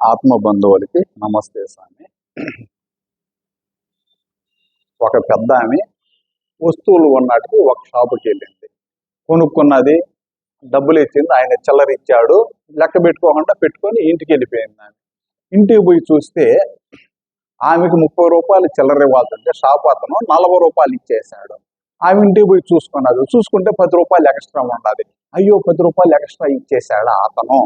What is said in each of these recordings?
ఆత్మ బంధువులకి నమస్తే స్వామి. ఒక పెద్ద ఆమె వస్తువులు కొన్నాటికి ఒక షాపుకి వెళ్ళింది. కొనుక్కున్నది, డబ్బులు ఇచ్చింది, ఆయన చిల్లర ఇచ్చాడు, లెక్క పెట్టుకోకుండా పెట్టుకొని ఇంటికి వెళ్ళిపోయింది. ఆమె ఇంటికి పోయి చూస్తే ఆమెకు 30 రూపాయలు చిల్లర ఇవ్వాలంటే షాపు అతను 40 రూపాయలు ఇచ్చేసాడు. ఆమె ఇంటికి పోయి చూసుకున్నది, చూసుకుంటే 10 రూపాయలు ఎక్స్ట్రా ఉన్నది. అయ్యో 10 రూపాయలు ఎక్స్ట్రా ఇచ్చేసాడా అతను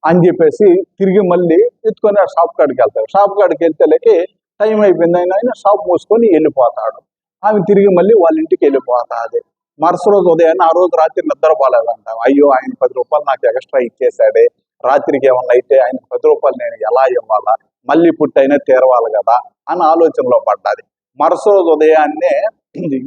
అని చెప్పేసి తిరిగి మళ్ళీ ఎత్తుకొని ఆ షాప్ కాడికి వెళ్తాడు. షాప్ కాడికి వెళ్తేలేకి టైం అయిపోయింది, ఆయన షాప్ మూసుకొని వెళ్ళిపోతాడు. ఆమె తిరిగి మళ్ళీ వాళ్ళ ఇంటికి వెళ్ళిపోతాది. మరుసటి రోజు ఉదయాన్నే ఆ రోజు రాత్రి నిద్రపోలేదంట. అయ్యో ఆయన 10 రూపాయలు నాకు ఎక్స్ట్రా ఇచ్చేసాడే, రాత్రికి ఏమన్నా అయితే ఆయన 10 రూపాయలు నేను ఎలా ఇవ్వాలా, మళ్ళీ పుట్టైనా తీరవాలి కదా అని ఆలోచనలో పడ్డాది. మరుసటి రోజు ఉదయాన్నే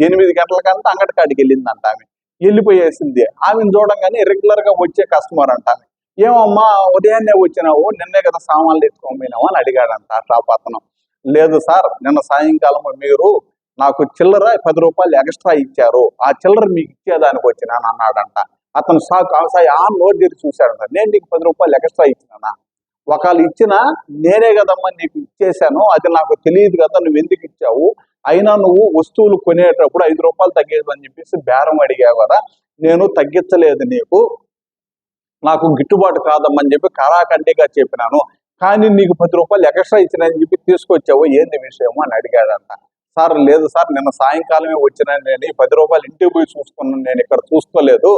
8 గంటలకంటే అంగడి కాడికి వెళ్ళిందంట. ఆమె వెళ్ళిపోయేసింది. ఆమెను చూడంగానే రెగ్యులర్ గా వచ్చే కస్టమర్ అంట. ఏమమ్మా ఉదయాన్నే వచ్చినావు, నిన్నే కదా సామాన్లు ఎత్తుకోపోయినావు అని అడిగాడంట ఆ షాప్ అతను. లేదు సార్, నిన్న సాయంకాలం మీరు నాకు చిల్లర 10 రూపాయలు ఎక్స్ట్రా ఇచ్చారు, ఆ చిల్లర మీకు ఇచ్చేదానికి వచ్చినాను అన్నాడంట. అతను షాక్ ఆ నోట్ తీసి చూశాడంట. నేను నీకు 10 రూపాయలు ఎక్స్ట్రా ఇచ్చినానా? ఒకవేళ ఇచ్చినా నేనే కదమ్మా నీకు ఇచ్చేసాను, అది నాకు తెలియదు కదా, నువ్వు ఎందుకు ఇచ్చావు? అయినా నువ్వు వస్తువులు కొనేటప్పుడు 5 రూపాయలు తగ్గేది అని చెప్పేసి బేరం అడిగావు కదా, నేను తగ్గించలేదు నీకు, నాకు గిట్టుబాటు కాదమ్మని చెప్పి కరాకంటిగా చెప్పినాను, కానీ నీకు 10 రూపాయలు ఎక్స్ట్రా ఇచ్చినని చెప్పి తీసుకొచ్చావు, ఏంది విషయము అని అడిగాడంట. సార్ లేదు సార్, నిన్న సాయంకాలమే వచ్చినాను, నేను 10 రూపాయలు ఇంటికి పోయి చూసుకున్నాను, నేను ఇక్కడ చూసుకోలేదు,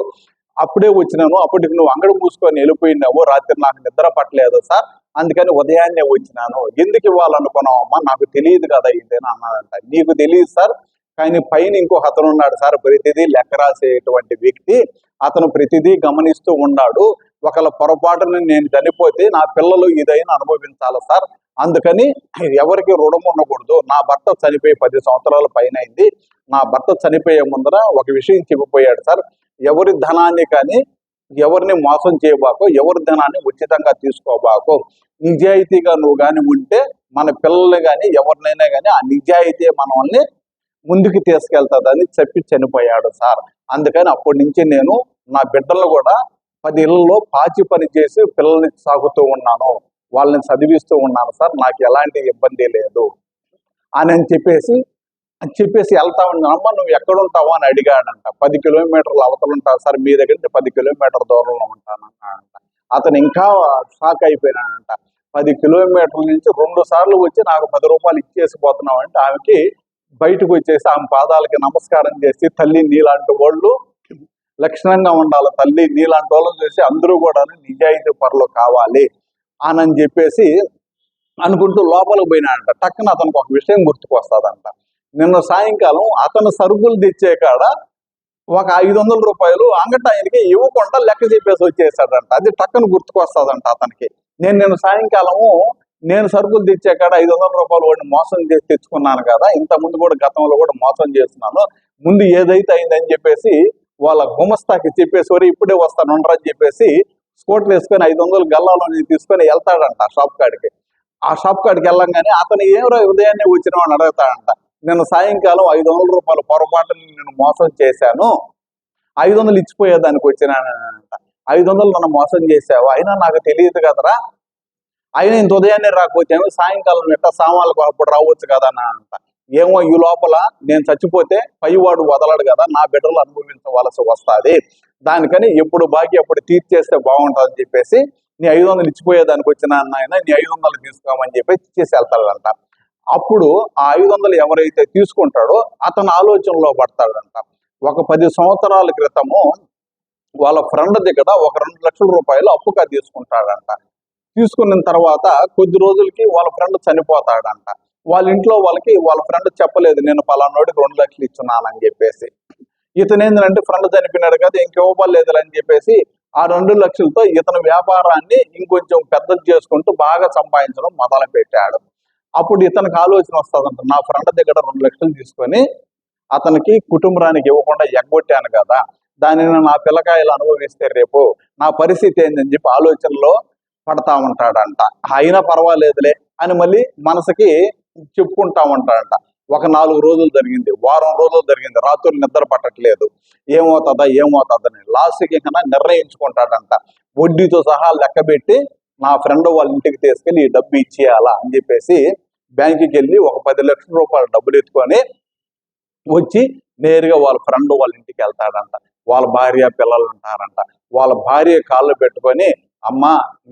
అప్పుడే వచ్చినాను, అప్పటికి నువ్వు అంగడి మూసుకొని వెళ్ళిపోయినావు, రాత్రి నాకు నిద్ర పట్టలేదు సార్, అందుకని ఉదయాన్నే వచ్చినాను, ఎందుకు ఇవ్వాలనుకున్నావమ్మా, నాకు తెలియదు కదా ఇదేనా అన్నాడంట. నీకు తెలియదు సార్, కానీ పైన ఇంకొక అతను ఉన్నాడు సార్, ప్రతిదీ లెక్క రాసేటువంటి వ్యక్తి, అతను ప్రతిదీ గమనిస్తూ ఉన్నాడు, ఒకళ్ళ పొరపాటుని నేను చనిపోతే నా పిల్లలు ఇదైనా అనుభవించాలి సార్, అందుకని ఎవరికి రుణం ఉండకూడదు. నా భర్త చనిపోయి 10 సంవత్సరాల పైన అయింది, నా భర్త చనిపోయే ముందర ఒక విషయం చెప్పిపోయాడు సార్, ఎవరి ధనాన్ని కానీ ఎవరిని మోసం చేయబాకు, ఎవరి ధనాన్ని ఉచితంగా తీసుకోబాకు, నిజాయితీగా నువ్వు కానీ ఉంటే మన పిల్లల్ని కానీ ఎవరినైనా కానీ ఆ నిజాయితీ మనల్ని ముందుకు తీసుకెళ్తాదని చెప్పి చనిపోయాడు సార్. అందుకని అప్పటి నుంచి నేను నా బిడ్డలు కూడా 10 ఇళ్లలో పాచి పని చేసి పిల్లల్ని సాగుతూ ఉన్నాను, వాళ్ళని చదివిస్తూ ఉన్నాను సార్, నాకు ఎలాంటి ఇబ్బంది లేదు అని చెప్పేసి వెళ్తా ఉన్నానమ్మా, నువ్వు ఎక్కడ ఉంటావు అని అడిగాడంట. 10 కిలోమీటర్లు అవతల ఉంటావు సార్, మీ దగ్గర నుంచి 10 కిలోమీటర్ల దూరంలో ఉంటాను అన్నాడంట. అతను ఇంకా షాక్ అయిపోయినాడంట. 10 కిలోమీటర్ల నుంచి 2 సార్లు వచ్చి నాకు 10 రూపాయలు ఇచ్చేసిపోతున్నావు అంటే ఆమెకి బయటకు వచ్చేసి ఆమె పాదాలకి నమస్కారం చేసి, తల్లి నీలాంటి వాళ్ళు లక్షణంగా ఉండాలి, తల్లి నీలాంటి వాళ్ళని చూసి అందరూ కూడా నిజాయితీ పరులు కావాలి అని చెప్పేసి అనుకుంటూ లోపలికి పోయినాడంట. టక్కున అతనికి ఒక విషయం గుర్తుకొస్తుందంట. నిన్న సాయంకాలం అతను సరుకులు తెచ్చే కాడ ఒక 500 రూపాయలు అంగట ఆయనకి ఇవ్వకుండా లెక్క చెప్పేసి వచ్చేసాడంట. అది టక్కున గుర్తుకొస్తుందంట అతనికి. నిన్న సాయంకాలము నేను సరుకులు తెచ్చే కాడ 500 రూపాయలు వాడిని మోసం చేసి తెచ్చుకున్నాను కదా, ఇంత ముందు కూడా గతంలో కూడా మోసం చేస్తున్నాను, ముందు ఏదైతే అయిందని చెప్పేసి వాళ్ళ గుమస్తాకి చెప్పేసి వరి ఇప్పుడే వస్తాను ఉండరని చెప్పేసి స్కూటర్ వేసుకొని 500 గల్లాలో తీసుకొని వెళ్తాడంట షాప్ కాడికి. ఆ షాప్ కాడికి వెళ్ళంగానే అతను ఏమో ఉదయాన్నే వచ్చిన వాడిని అడుగుతాడంట. నేను సాయంకాలం 500 రూపాయలు పొరపాటుని నేను మోసం చేశాను, 500 ఇచ్చిపోయేదానికి వచ్చినానంట. 500 నన్ను మోసం చేసావు, అయినా నాకు తెలియదు కదరా, అయినా ఇంత ఉదయాన్నే రాకపోతేమో సాయంకాలం ఎట్లా సామాన్లకు అప్పుడు రావచ్చు కదా అంట. ఏమో ఈ లోపల నేను చచ్చిపోతే పైవాడు వదలడు కదా, నా బిడ్డలు అనుభవించవలసి వస్తుంది, దానికని ఎప్పుడు బాకీ అప్పుడు తీర్చేస్తే బాగుంటుందని చెప్పేసి నీ 500 ఇచ్చిపోయేదానికి వచ్చిన ఆయన నీ 500 తీసుకోమని చెప్పేసి ఇచ్చేసి వెళ్తాడంట. అప్పుడు ఆ 500 ఎవరైతే తీసుకుంటాడో అతను ఆలోచనలో పడతాడంట. ఒక 10 సంవత్సరాల క్రితము వాళ్ళ ఫ్రెండ్ దగ్గర ఒక 2 లక్షల రూపాయలు అప్పుగా తీసుకుంటాడంట. తీసుకున్న తర్వాత కొద్ది రోజులకి వాళ్ళ ఫ్రెండ్ చనిపోతాడంట. వాళ్ళ ఇంట్లో వాళ్ళ ఫ్రెండ్ చెప్పలేదు, నేను పలానోడికి 2 లక్షలు ఇచ్చున్నానని చెప్పేసి. ఇతను ఏంటంటే ఫ్రెండ్ చనిపోయినాడు కదా, ఇంకివ్వలేదు అని చెప్పేసి ఆ 2 లక్షలతో ఇతను వ్యాపారాన్ని ఇంకొంచెం పెద్దది చేసుకుంటూ బాగా సంపాదించడం మొదలు పెట్టాడు. అప్పుడు ఇతనికి ఆలోచన వస్తుందంట, నా ఫ్రెండ్ దగ్గర 2 లక్షలు తీసుకొని అతనికి కుటుంబానికి ఇవ్వకుండా ఎగ్గొట్టాను కదా, దానిని నా పిల్లకాయలు అనుభవిస్తే రేపు నా పరిస్థితి ఏందని చెప్పి ఆలోచనలో పడతా ఉంటాడంట. అయినా పర్వాలేదులే అని మళ్ళీ మనసుకి చెప్పుకుంటా ఉంటాడంట. ఒక 4 రోజులు జరిగింది, వారం రోజులు జరిగింది, రాత్రులు నిద్ర పట్టట్లేదు, ఏమవుతుందని లాస్ట్కి నిర్ణయించుకుంటాడంట. వడ్డీతో సహా లెక్క పెట్టి నా ఫ్రెండ్ వాళ్ళ ఇంటికి తీసుకెళ్ళి ఈ డబ్బు ఇచ్చేయాలా అని చెప్పేసి బ్యాంకుకి వెళ్ళి ఒక 10 లక్షల రూపాయల డబ్బులు ఎత్తుకొని వచ్చి నేరుగా వాళ్ళ ఫ్రెండ్ వాళ్ళ ఇంటికి వెళ్తాడంట. వాళ్ళ భార్య పిల్లలు ఉంటారంట. వాళ్ళ భార్య కాళ్ళు పెట్టుకొని, అమ్మ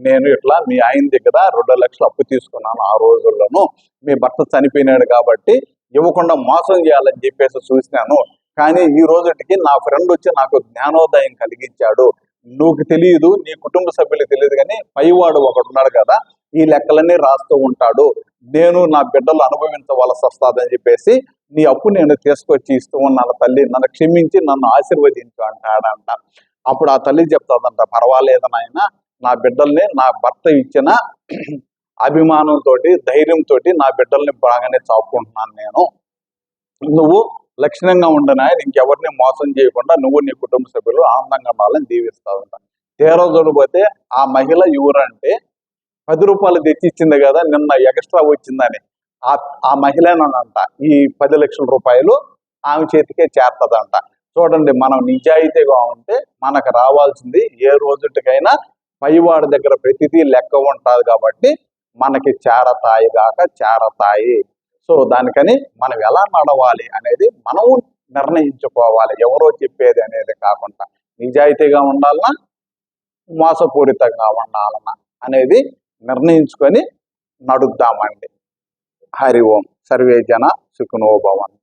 నేను ఇట్లా మీ ఆయన దగ్గర 2 లక్షలు అప్పు తీసుకున్నాను ఆ రోజుల్లోనూ, మీ భర్త చనిపోయినాడు కాబట్టి ఇవ్వకుండా మోసం చేయాలని చెప్పేసి చూసినాను, కానీ ఈ రోజుకి నా ఫ్రెండ్ వచ్చి నాకు జ్ఞానోదయం కలిగించాడు, నువ్వు తెలియదు, నీ కుటుంబ సభ్యులకు తెలియదు, కానీ పైవాడు ఒకడు ఉన్నాడు కదా, ఈ లెక్కలన్నీ రాస్తూ ఉంటాడు, నేను నా బిడ్డలు అనుభవించవలసి వస్తుందని చెప్పేసి నీ అప్పు నేను తీసుకొచ్చి ఇస్తూ ఉన్నాను తల్లి, నన్ను క్షమించి నన్ను ఆశీర్వదించు అంటాడంట. అప్పుడు ఆ తల్లి చెప్తాదంట, పర్వాలేదు నాయన, నా బిడ్డల్ని నా భర్త ఇచ్చిన అభిమానంతో ధైర్యంతో నా బిడ్డల్ని బాగానే చాపుకుంటున్నాను నేను, నువ్వు లక్షణంగా ఉండనా, ఇంకెవరిని మోసం చేయకుండా నువ్వు నీ కుటుంబ సభ్యులు ఆనందంగా ఉండాలని దీవిస్తాదంట. తీరా చూడబోతే ఆ మహిళ ఎవరంటే 10 రూపాయలు తెచ్చి ఇచ్చింది కదా నిన్న ఎక్స్ట్రా వచ్చిందని, ఆ మహిళనంట ఈ 10 లక్షల రూపాయలు ఆమె చేతికే చేరుతుందంట. చూడండి, మనం నిజాయితీగా ఉంటే మనకు రావాల్సింది ఏ రోజుటికైనా పైవాడి దగ్గర ప్రతిదీ లెక్క ఉంటుంది కాబట్టి మనకి చేరతాయి. సో దానికని మనం ఎలా నడవాలి అనేది మనం నిర్ణయించుకోవాలి, ఎవరో చెప్పేది అనేది కాకుండా నిజాయితీగా ఉండాలన్నా మోసపూరితంగా ఉండాలన్నా అనేది నిర్ణయించుకొని నడుద్దామండి. హరి ఓం. సర్వే జన సుఖినో భవంతు.